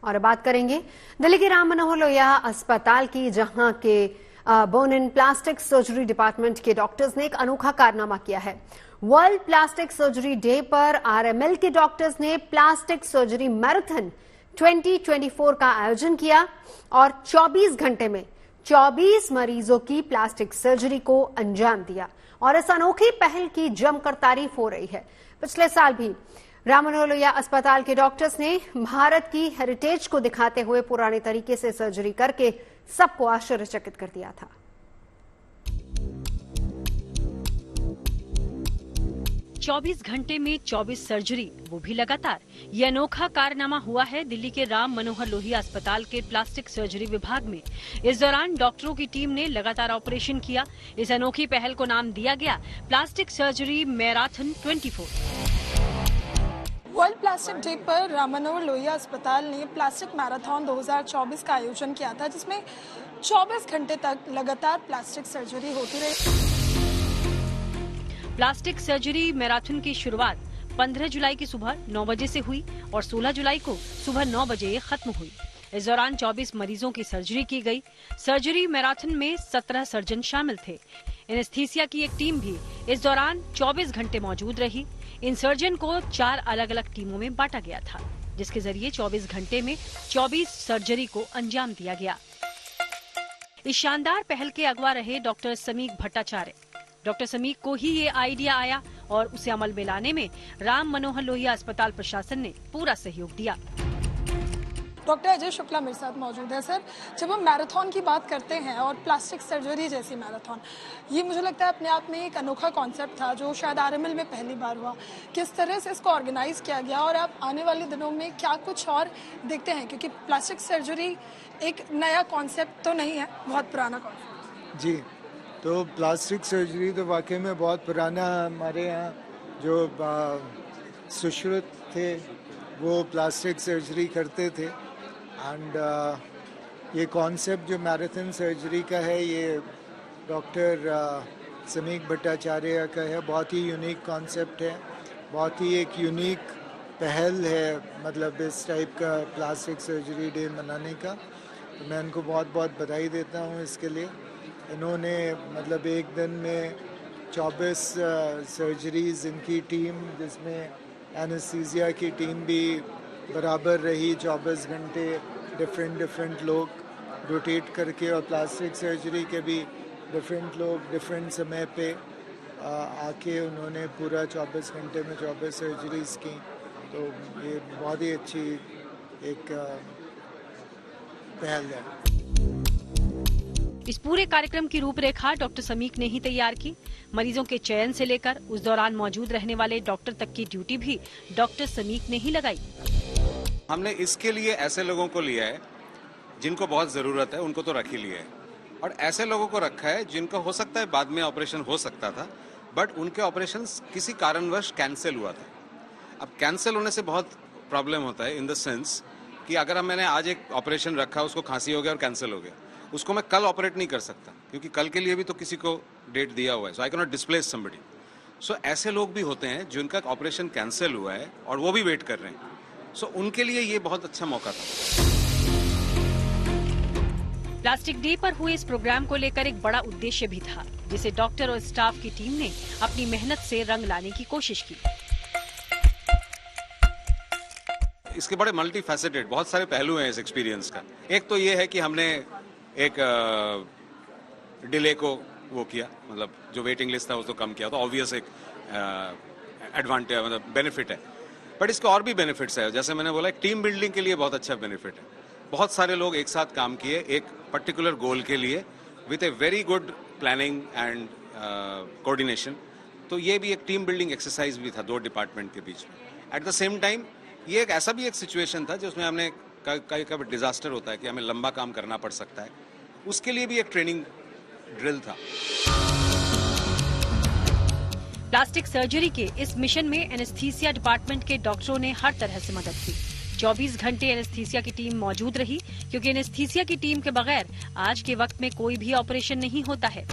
और बात करेंगे दिल्ली के राम मनोहर लोहिया अस्पताल की, जहां के bone and plastic surgery department के डॉक्टर्स ने एक अनोखा कारनामा किया है। वर्ल्ड प्लास्टिक सर्जरी डे पर आरएमएल के डॉक्टर्स ने प्लास्टिक सर्जरी मैराथन 2024 का आयोजन किया और 24 घंटे में 24 मरीजों की प्लास्टिक सर्जरी को अंजाम दिया। और इस अनोखी पहल की जमकर तारीफ हो रही है। पिछले साल भी राम मनोहर लोहिया अस्पताल के डॉक्टर्स ने भारत की हेरिटेज को दिखाते हुए पुराने तरीके से सर्जरी करके सबको आश्चर्यचकित कर दिया था। चौबीस घंटे में 24 सर्जरी, वो भी लगातार। ये अनोखा कारनामा हुआ है दिल्ली के राम मनोहर लोहिया अस्पताल के प्लास्टिक सर्जरी विभाग में। इस दौरान डॉक्टरों की टीम ने लगातार ऑपरेशन किया। इस अनोखी पहल को नाम दिया गया plastic surgery marathon 24। World plastic day पर राम मनोहर लोहिया अस्पताल ने प्लास्टिक मैराथन 2024 का आयोजन किया था, जिसमें 24 घंटे तक लगातार प्लास्टिक सर्जरी होती रही। प्लास्टिक सर्जरी मैराथन की शुरुआत 15 जुलाई की सुबह 9 बजे से हुई और 16 जुलाई को सुबह 9 बजे खत्म हुई। इस दौरान 24 मरीजों की सर्जरी की गई। सर्जरी मैराथन में 17 सर्जन शामिल थे। एनेस्थीसिया की एक टीम भी इस दौरान 24 घंटे मौजूद रही। इन सर्जन को 4 अलग अलग टीमों में बांटा गया था, जिसके जरिए 24 घंटे में 24 सर्जरी को अंजाम दिया गया। इस शानदार पहल के अगवा रहे डॉक्टर समीक भट्टाचार्य। डॉक्टर समीक को ही ये आइडिया आया और उसे अमल में लाने में राम मनोहर लोहिया अस्पताल प्रशासन ने पूरा सहयोग दिया। डॉक्टर अजय शुक्ला मेरे साथ मौजूद है। सर, जब हम मैराथन की बात करते हैं और प्लास्टिक सर्जरी जैसी मैराथन, ये मुझे लगता है अपने आप में एक अनोखा कॉन्सेप्ट था जो शायद आरएमएल में पहली बार हुआ। किस तरह से इसको ऑर्गेनाइज किया गया और आप आने वाले दिनों में क्या कुछ और देखते हैं, क्योंकि प्लास्टिक सर्जरी एक नया कॉन्सेप्ट तो नहीं है, बहुत पुराना कॉन्सेप्ट। जी, तो प्लास्टिक सर्जरी तो वाकई में बहुत पुराना। हमारे यहाँ जो सुश्रुत थे वो प्लास्टिक सर्जरी करते थे। एंड ये कॉन्सेप्ट जो मैराथन सर्जरी का है, ये डॉक्टर समीक भट्टाचार्य का है। बहुत ही यूनिक कॉन्सेप्ट है, बहुत ही एक यूनिक पहल है, मतलब इस टाइप का प्लास्टिक सर्जरी डे मनाने का। तो मैं इनको बहुत बहुत बधाई देता हूँ इसके लिए। इन्होंने मतलब एक दिन में 24 सर्जरीज, इनकी टीम जिसमें एनेस्थीसिया की टीम भी बराबर रही, 24 घंटे डिफरेंट लोग रोटेट करके, और प्लास्टिक सर्जरी के भी डिफरेंट लोग डिफरेंट समय पे आके उन्होंने पूरा 24 घंटे में 24 सर्जरीज की। तो ये बहुत ही अच्छी एक पहल है। इस पूरे कार्यक्रम की रूपरेखा डॉक्टर समीक ने ही तैयार की। मरीजों के चयन से लेकर उस दौरान मौजूद रहने वाले डॉक्टर तक की ड्यूटी भी डॉक्टर समीक ने ही लगाई। हमने इसके लिए ऐसे लोगों को लिया है जिनको बहुत जरूरत है, उनको तो रख ही लिया है, और ऐसे लोगों को रखा है जिनको हो सकता है बाद में ऑपरेशन हो सकता था, बट उनके ऑपरेशन किसी कारणवश कैंसिल हुआ था। अब कैंसिल होने से बहुत प्रॉब्लम होता है, इन द सेंस कि अगर मैंने आज एक ऑपरेशन रखा, उसको खांसी हो गया और कैंसिल हो गया, उसको मैं कल ऑपरेट नहीं कर सकता, क्योंकि कल के लिए भी तो किसी को डेट दिया हुआ है। So I can not displace somebody. So ऐसे लोग भी होते हैं जिनका ऑपरेशन कैंसिल हुआ है और वो भी वेट कर रहे हैं। सो उनके लिए ये बहुत अच्छा मौका था। प्लास्टिक डे पर हुए इस प्रोग्राम को लेकर एक बड़ा उद्देश्य भी था, जिसे डॉक्टर और स्टाफ की टीम ने अपनी मेहनत से रंग लाने की कोशिश की। इसके बड़े मल्टी फैसेटेड बहुत सारे पहलू हैं इस एक्सपीरियंस का। एक तो ये है कि हमने एक डिले को वो किया, मतलब जो वेटिंग लिस्ट था उसको कम किया, तो ऑब्वियस एक एडवांटेज, मतलब बेनिफिट है। बट इसके और भी बेनिफिट्स है। जैसे मैंने बोला, एक टीम बिल्डिंग के लिए बहुत अच्छा बेनिफिट है। बहुत सारे लोग एक साथ काम किए एक पर्टिकुलर गोल के लिए, with a very good planning and coordination. तो ये भी एक टीम बिल्डिंग एक्सरसाइज भी था 2 डिपार्टमेंट के बीच में। एट द सेम टाइम ये एक ऐसा भी एक सिचुएशन था जिसमें हमने कभी डिजास्टर होता है कि हमें लंबा काम करना पड़ सकता है, उसके लिए भी एक ट्रेनिंग ड्रिल था। प्लास्टिक सर्जरी के इस मिशन में एनेस्थीसिया डिपार्टमेंट के डॉक्टरों ने हर तरह से मदद की। 24 घंटे एनेस्थीसिया की टीम मौजूद रही, क्योंकि एनेस्थीसिया की टीम के बगैर आज के वक्त में कोई भी ऑपरेशन नहीं होता है।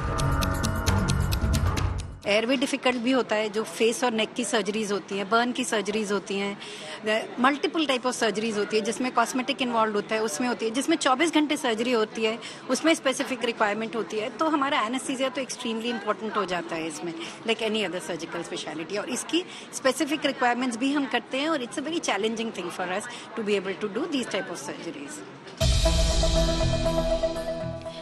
एयरवे डिफिकल्ट भी होता है, जो फेस और नेक की सर्जरीज होती हैं, बर्न की सर्जरीज होती हैं, मल्टीपल टाइप ऑफ सर्जरीज होती है, जिसमें कॉस्मेटिक इन्वॉल्व होता है, उसमें होती है, जिसमें 24 घंटे सर्जरी होती है, उसमें स्पेसिफिक रिक्वायरमेंट होती है। तो हमारा एनेस्थीसिया तो एक्सट्रीमली इंपॉर्टेंट हो जाता है इसमें, like any other surgical speciality, और इसकी स्पेसिफिक रिक्वायरमेंट्स भी हम करते हैं, और it's a very challenging thing for us to be able to do these type of surgeries.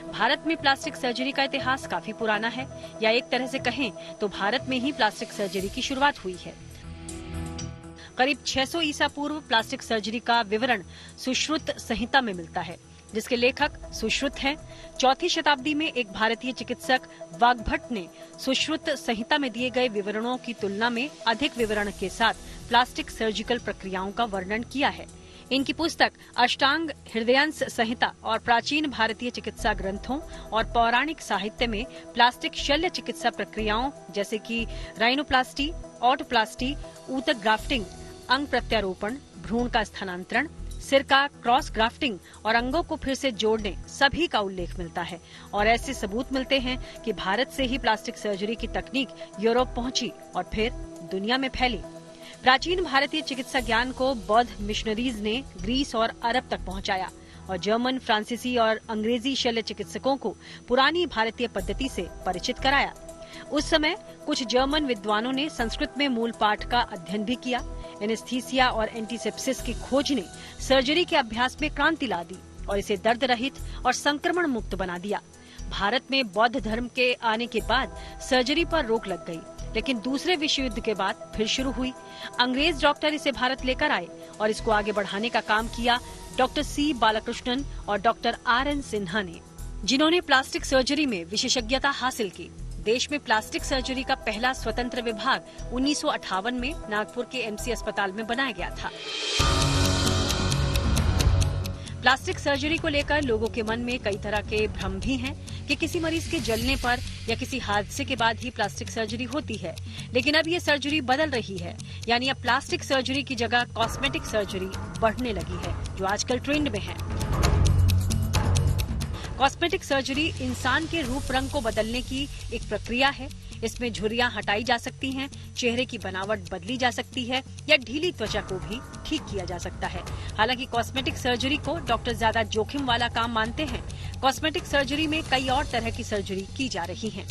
Bharat में प्लास्टिक सर्जरी का इतिहास काफी पुराना है, या एक तरह से कहें तो भारत में ही प्लास्टिक सर्जरी की शुरुआत हुई है। करीब 600 ईसा पूर्व प्लास्टिक सर्जरी का विवरण सुश्रुत संहिता में मिलता है, जिसके लेखक सुश्रुत हैं। 4वीं शताब्दी में एक भारतीय चिकित्सक वाग्भट ने सुश्रुत संहिता में दिए गए विवरणों की तुलना में अधिक विवरण के साथ प्लास्टिक सर्जिकल प्रक्रियाओं का वर्णन किया है। इनकी पुस्तक अष्टांग हृदयांश संहिता और प्राचीन भारतीय चिकित्सा ग्रंथों और पौराणिक साहित्य में प्लास्टिक शल्य चिकित्सा प्रक्रियाओं जैसे कि राइनोप्लास्टी, ऑटोप्लास्टी, ऊतक ग्राफ्टिंग, अंग प्रत्यारोपण, भ्रूण का स्थानांतरण, सिरका, क्रॉस ग्राफ्टिंग और अंगों को फिर से जोड़ने सभी का उल्लेख मिलता है। और ऐसे सबूत मिलते हैं कि भारत से ही प्लास्टिक सर्जरी की तकनीक यूरोप पहुंची और फिर दुनिया में फैली। प्राचीन भारतीय चिकित्सा ज्ञान को बौद्ध मिशनरीज ने ग्रीस और अरब तक पहुंचाया और जर्मन, फ्रांसीसी और अंग्रेजी शल्य चिकित्सकों को पुरानी भारतीय पद्धति से परिचित कराया। उस समय कुछ जर्मन विद्वानों ने संस्कृत में मूल पाठ का अध्ययन भी किया। एनेस्थीसिया और एंटीसेप्सिस की खोज ने सर्जरी के अभ्यास में क्रांति ला दी और इसे दर्द रहित और संक्रमण मुक्त बना दिया। भारत में बौद्ध धर्म के आने के बाद सर्जरी पर रोक लग गई, लेकिन दूसरे विश्व युद्ध के बाद फिर शुरू हुई। अंग्रेज डॉक्टर इसे भारत लेकर आए और इसको आगे बढ़ाने का काम किया डॉक्टर सी बालाकृष्णन और डॉक्टर RN सिन्हा ने, जिन्होंने प्लास्टिक सर्जरी में विशेषज्ञता हासिल की। देश में प्लास्टिक सर्जरी का पहला स्वतंत्र विभाग 1958 में नागपुर के MC अस्पताल में बनाया गया था। प्लास्टिक सर्जरी को लेकर लोगों के मन में कई तरह के भ्रम भी हैं कि किसी मरीज के जलने पर या किसी हादसे के बाद ही प्लास्टिक सर्जरी होती है, लेकिन अब ये सर्जरी बदल रही है, यानी अब प्लास्टिक सर्जरी की जगह कॉस्मेटिक सर्जरी बढ़ने लगी है, जो आजकल ट्रेंड में है। कॉस्मेटिक सर्जरी इंसान के रूप रंग को बदलने की एक प्रक्रिया है। इसमें झुर्रियां हटाई जा सकती हैं, चेहरे की बनावट बदली जा सकती है या ढीली त्वचा को भी ठीक किया जा सकता है। हालांकि कॉस्मेटिक सर्जरी को डॉक्टर ज्यादा जोखिम वाला काम मानते हैं। कॉस्मेटिक सर्जरी में कई और तरह की सर्जरी की जा रही है।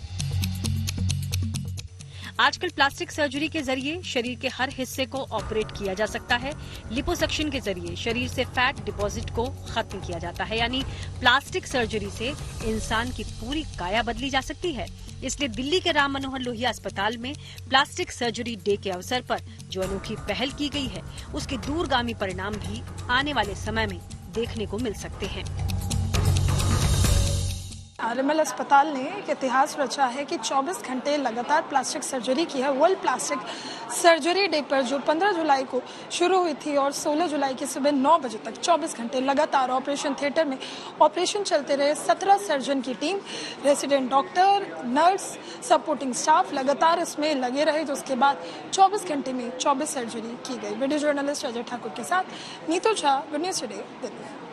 आजकल प्लास्टिक सर्जरी के जरिए शरीर के हर हिस्से को ऑपरेट किया जा सकता है। लिपोसक्शन के जरिए शरीर से फैट डिपॉजिट को खत्म किया जाता है, यानी प्लास्टिक सर्जरी से इंसान की पूरी काया बदली जा सकती है। इसलिए दिल्ली के राम मनोहर लोहिया अस्पताल में प्लास्टिक सर्जरी डे के अवसर पर जो अनोखी पहल की गई है, उसके दूरगामी परिणाम भी आने वाले समय में देखने को मिल सकते हैं। RML अस्पताल ने एक इतिहास रचा है कि 24 घंटे लगातार प्लास्टिक सर्जरी की है। वर्ल्ड प्लास्टिक सर्जरी डे पर जो 15 जुलाई को शुरू हुई थी और 16 जुलाई की सुबह 9 बजे तक 24 घंटे लगातार ऑपरेशन थिएटर में ऑपरेशन चलते रहे। 17 सर्जन की team, resident doctor, nurse, supporting staff लगातार इसमें लगे रहे, जो उसके बाद 24 घंटे में 24 सर्जरी की गई। वीडियो जर्नलिस्ट अजय ठाकुर के साथ नीतू झा, न्यूज़ टुडे, दिल्ली।